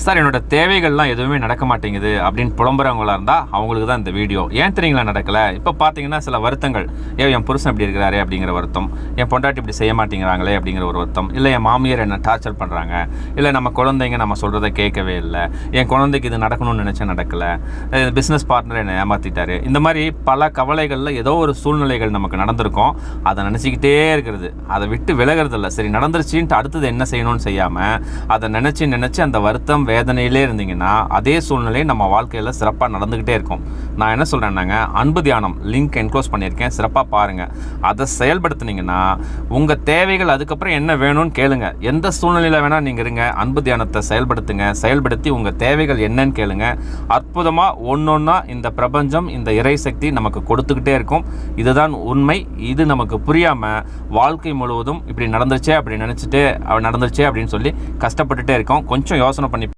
Sir என்னோட தேவைகள்லாம் எதுவுமே நடக்க மாட்டேங்குது அப்படின்னு புலம்புறவங்களா இருந்தால் அவங்களுக்கு தான் இந்த வீடியோ. ஏன் தெரியுங்களா நடக்கலை? இப்போ பார்த்தீங்கன்னா சில வருத்தங்கள், என் புருஷன் இப்படி இருக்கிறாரே அப்படிங்கிற வருத்தம், என் பொண்டாட்டி இப்படி செய்ய மாட்டேங்கிறாங்களே அப்படிங்கிற ஒரு வருத்தம், இல்லை என் மாமியார் என்ன டார்ச்சர் பண்ணுறாங்க, இல்லை நம்ம குழந்தைங்க நம்ம சொல்கிறத கேட்கவே இல்லை, என் குழந்தைக்கு இது நடக்கணும்னு நினச்சா நடக்கலை, பிஸ்னஸ் பார்ட்னர் என்னை ஏமாற்றிட்டாரு. இந்த மாதிரி பல கவலைகளில் ஏதோ ஒரு சூழ்நிலைகள் நமக்கு நடந்திருக்கும். அதை நினச்சிக்கிட்டே இருக்கிறது, அதை விட்டு விலகிறதில்ல. சரி நடந்துருச்சின்ட்டு அடுத்தது என்ன செய்யணும்னு செய்யாமல் அதை நினச்சி அந்த வருத்தம் வேதனையிலே இருந்தீங்கன்னா அதே சூழ்நிலை நம்ம வாழ்க்கையில் சிறப்பாக நடந்துக்கிட்டே இருக்கும். நான் என்ன சொல்கிறேன்னாங்க, அன்பு தியானம் லிங்க் என்க்ளோஸ் பண்ணியிருக்கேன், சிறப்பாக பாருங்கள். அதை செயல்படுத்துனீங்கன்னா உங்கள் தேவைகள் அதுக்கப்புறம் என்ன வேணும்னு கேளுங்க. எந்த சூழ்நிலையில் வேணால் நீங்கள் இருங்க, அன்பு தியானத்தை செயல்படுத்தி உங்கள் தேவைகள் என்னன்னு கேளுங்க. அற்புதமாக ஒன்றொன்னா இந்த பிரபஞ்சம், இந்த இறைசக்தி நமக்கு கொடுத்துக்கிட்டே இருக்கும். இதுதான் உண்மை. இது நமக்கு புரியாமல் வாழ்க்கை முழுவதும் இப்படி நடந்துருச்சே அப்படின்னு சொல்லி கஷ்டப்பட்டுட்டே இருக்கோம். கொஞ்சம் யோசனை பண்ணி